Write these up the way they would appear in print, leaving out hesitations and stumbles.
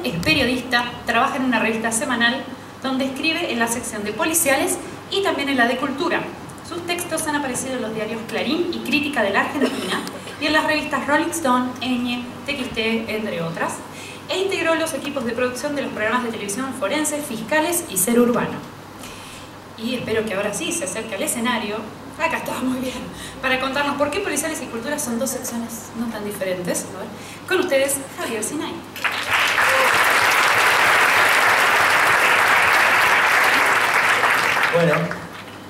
es periodista, trabaja en una revista semanal donde escribe en la sección de policiales y también en la de cultura. Sus textos han aparecido en los diarios Clarín y Crítica de la Argentina y en las revistas Rolling Stone, Ñ, TXT, entre otras, e integró los equipos de producción de los programas de televisión Forenses, Fiscales y Ser Urbano. Y espero que ahora sí se acerque al escenario, acá está muy bien, para contarnos por qué policiales y cultura son dos secciones no tan diferentes. A ver, con ustedes, Javier Sinay. Bueno,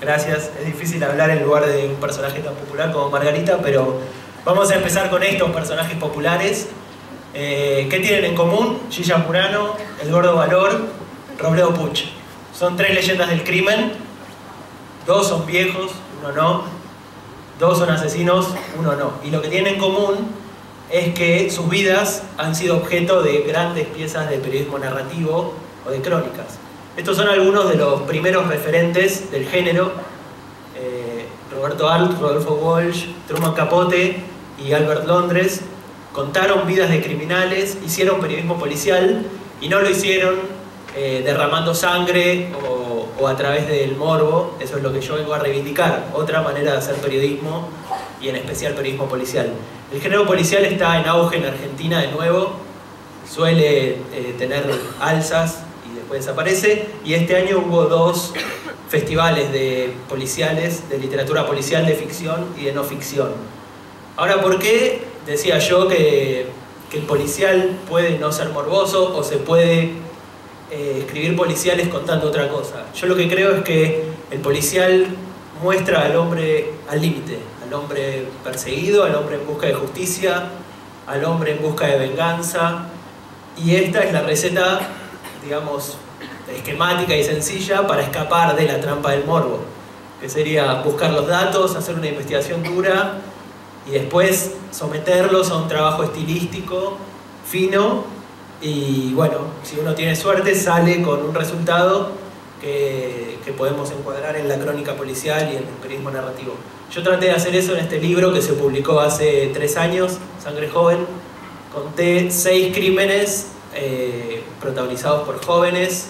gracias. Es difícil hablar en lugar de un personaje tan popular como Margarita, pero vamos a empezar con estos personajes populares. ¿Qué tienen en común? Gilla Murano, El Gordo Valor, Robledo Puch. Son tres leyendas del crimen. Dos son viejos, uno no. Dos son asesinos, uno no. Y lo que tienen en común es que sus vidas han sido objeto de grandes piezas de periodismo narrativo o de crónicas. Estos son algunos de los primeros referentes del género. Roberto Alt, Rodolfo Walsh, Truman Capote y Albert Londres contaron vidas de criminales, hicieron periodismo policial y no lo hicieron derramando sangre o a través del morbo. Eso es lo que yo vengo a reivindicar, otra manera de hacer periodismo y en especial periodismo policial. El género policial está en auge en Argentina de nuevo, suele tener alzas y después desaparece, y este año hubo dos festivales de policiales, de literatura policial, de ficción y de no ficción. Ahora, ¿por qué decía yo que el policial puede no ser morboso o se puede escribir policiales contando otra cosa? Yo lo que creo es que el policial muestra al hombre al límite, al hombre perseguido, al hombre en busca de justicia, al hombre en busca de venganza, y esta es la receta, digamos, esquemática y sencilla para escapar de la trampa del morbo, que sería buscar los datos, hacer una investigación dura y después someterlos a un trabajo estilístico fino, y bueno, si uno tiene suerte sale con un resultado que podemos encuadrar en la crónica policial y en el periodismo narrativo. Yo traté de hacer eso en este libro que se publicó hace 3 años, Sangre Joven. Conté 6 crímenes protagonizados por jóvenes,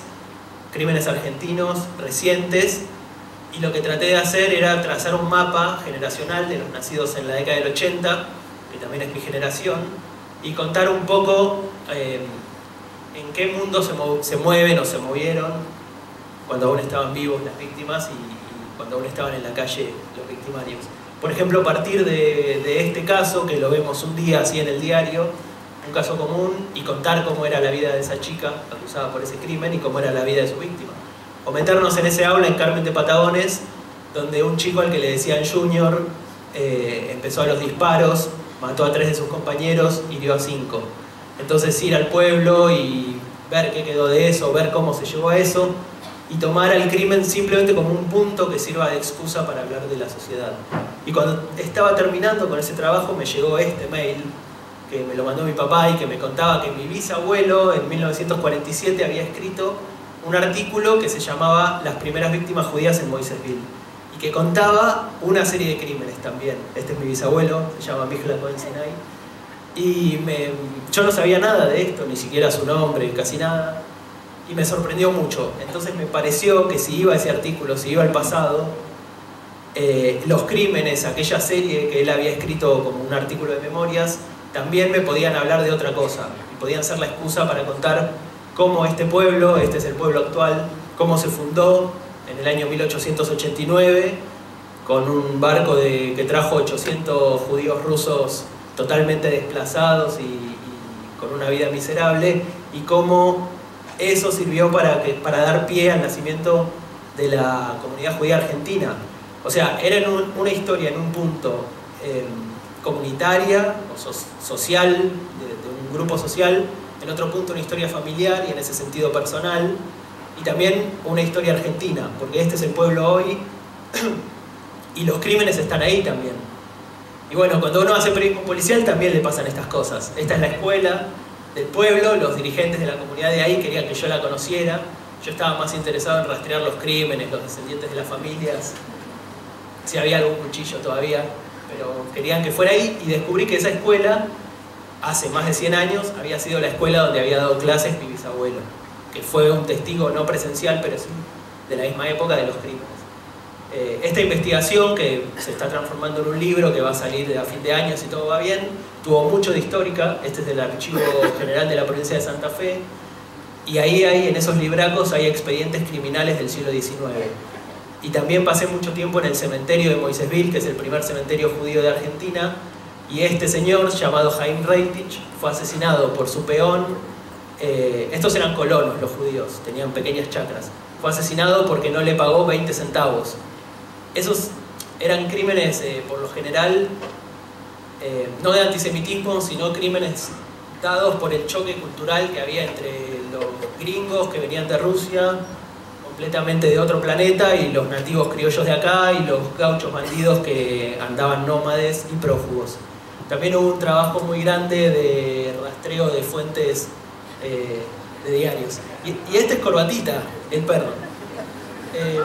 crímenes argentinos recientes, y lo que traté de hacer era trazar un mapa generacional de los nacidos en la década del 80, que también es mi generación, y contar un poco en qué mundo se mueven o se movieron cuando aún estaban vivos las víctimas y cuando aún estaban en la calle los victimarios. Por ejemplo, partir de este caso, que lo vemos un día así en el diario, un caso común, y contar cómo era la vida de esa chica acusada por ese crimen y cómo era la vida de su víctima. O meternos en ese aula en Carmen de Patagones, donde un chico al que le decían Junior empezó a los disparos, mató a 3 de sus compañeros, hirió a 5. Entonces ir al pueblo y ver qué quedó de eso, ver cómo se llegó a eso, y tomar al crimen simplemente como un punto que sirva de excusa para hablar de la sociedad. Y cuando estaba terminando con ese trabajo me llegó este mail, que me lo mandó mi papá y que me contaba que mi bisabuelo en 1947 había escrito un artículo que se llamaba Las primeras víctimas judías en Moisesville, y que contaba una serie de crímenes también. Este es mi bisabuelo, se llama Mijla Cohen Sinay, y yo no sabía nada de esto, ni siquiera su nombre, casi nada, y me sorprendió mucho. Entonces me pareció que si iba a ese artículo, si iba al pasado, los crímenes, aquella serie que él había escrito como un artículo de memorias, también me podían hablar de otra cosa, y podían ser la excusa para contar cómo este pueblo, este es el pueblo actual, cómo se fundó en el año 1889, con un barco que trajo 800 judíos rusos totalmente desplazados y con una vida miserable, y cómo eso sirvió para dar pie al nacimiento de la comunidad judía argentina. O sea, era una historia en un punto comunitaria o social, de un grupo social, en otro punto una historia familiar y en ese sentido personal, y también una historia argentina, porque este es el pueblo hoy y los crímenes están ahí también. Y bueno, cuando uno hace periodismo policial también le pasan estas cosas. Esta es la escuela del pueblo, los dirigentes de la comunidad de ahí querían que yo la conociera. Yo estaba más interesado en rastrear los crímenes, los descendientes de las familias, si había algún cuchillo todavía, pero querían que fuera ahí, y descubrí que esa escuela hace más de 100 años había sido la escuela donde había dado clases mi bisabuelo, que fue un testigo no presencial, pero sí de la misma época de los crímenes. Esta investigación, que se está transformando en un libro que va a salir a fin de año si todo va bien, tuvo mucho de histórica. Este es del Archivo General de la Provincia de Santa Fe, y ahí en esos libracos hay expedientes criminales del siglo XIX. Y también pasé mucho tiempo en el cementerio de Moisésville, que es el primer cementerio judío de Argentina, y este señor, llamado Haim Reitich, fue asesinado por su peón. Estos eran colonos, los judíos, tenían pequeñas chacras. Fue asesinado porque no le pagó 20 centavos. Esos eran crímenes, por lo general, no de antisemitismo, sino crímenes dados por el choque cultural que había entre los gringos que venían de Rusia, completamente de otro planeta, y los nativos criollos de acá, y los gauchos bandidos que andaban nómades y prófugos. También hubo un trabajo muy grande de rastreo de fuentes de diarios. Y este es Corbatita, el perro.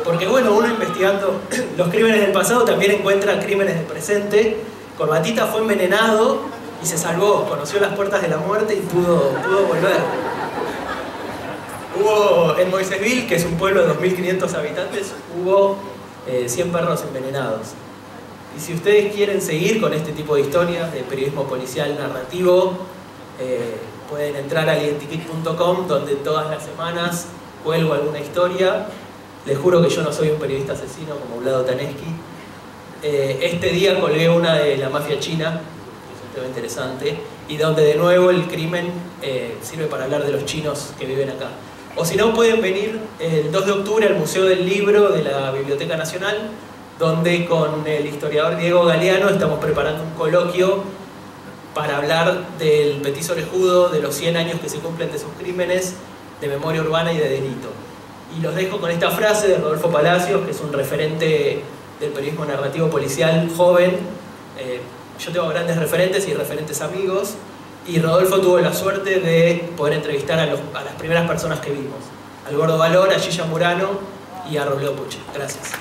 Porque bueno, uno investigando los crímenes del pasado también encuentra crímenes del presente. Corbatita fue envenenado y se salvó, conoció las puertas de la muerte y pudo volver. Hubo en Moisésville, que es un pueblo de 2.500 habitantes, hubo 100 perros envenenados. Y si ustedes quieren seguir con este tipo de historias de periodismo policial narrativo, pueden entrar a identikit.com, donde todas las semanas cuelgo alguna historia. Les juro que yo no soy un periodista asesino como Vlado Taneski. Este día colgué una de la mafia china, que es un tema interesante, y donde de nuevo el crimen sirve para hablar de los chinos que viven acá. O si no, pueden venir el 2 de octubre al Museo del Libro de la Biblioteca Nacional, donde con el historiador Diego Galeano estamos preparando un coloquio para hablar del Petit Orejudo, de los 100 años que se cumplen de sus crímenes, de memoria urbana y de delito. Y los dejo con esta frase de Rodolfo Palacios, que es un referente del periodismo narrativo policial joven. Yo tengo grandes referentes y referentes amigos, y Rodolfo tuvo la suerte de poder entrevistar a las primeras personas que vimos: al Gordo Valor, a Gilla Murano y a Robledo Puche. Gracias.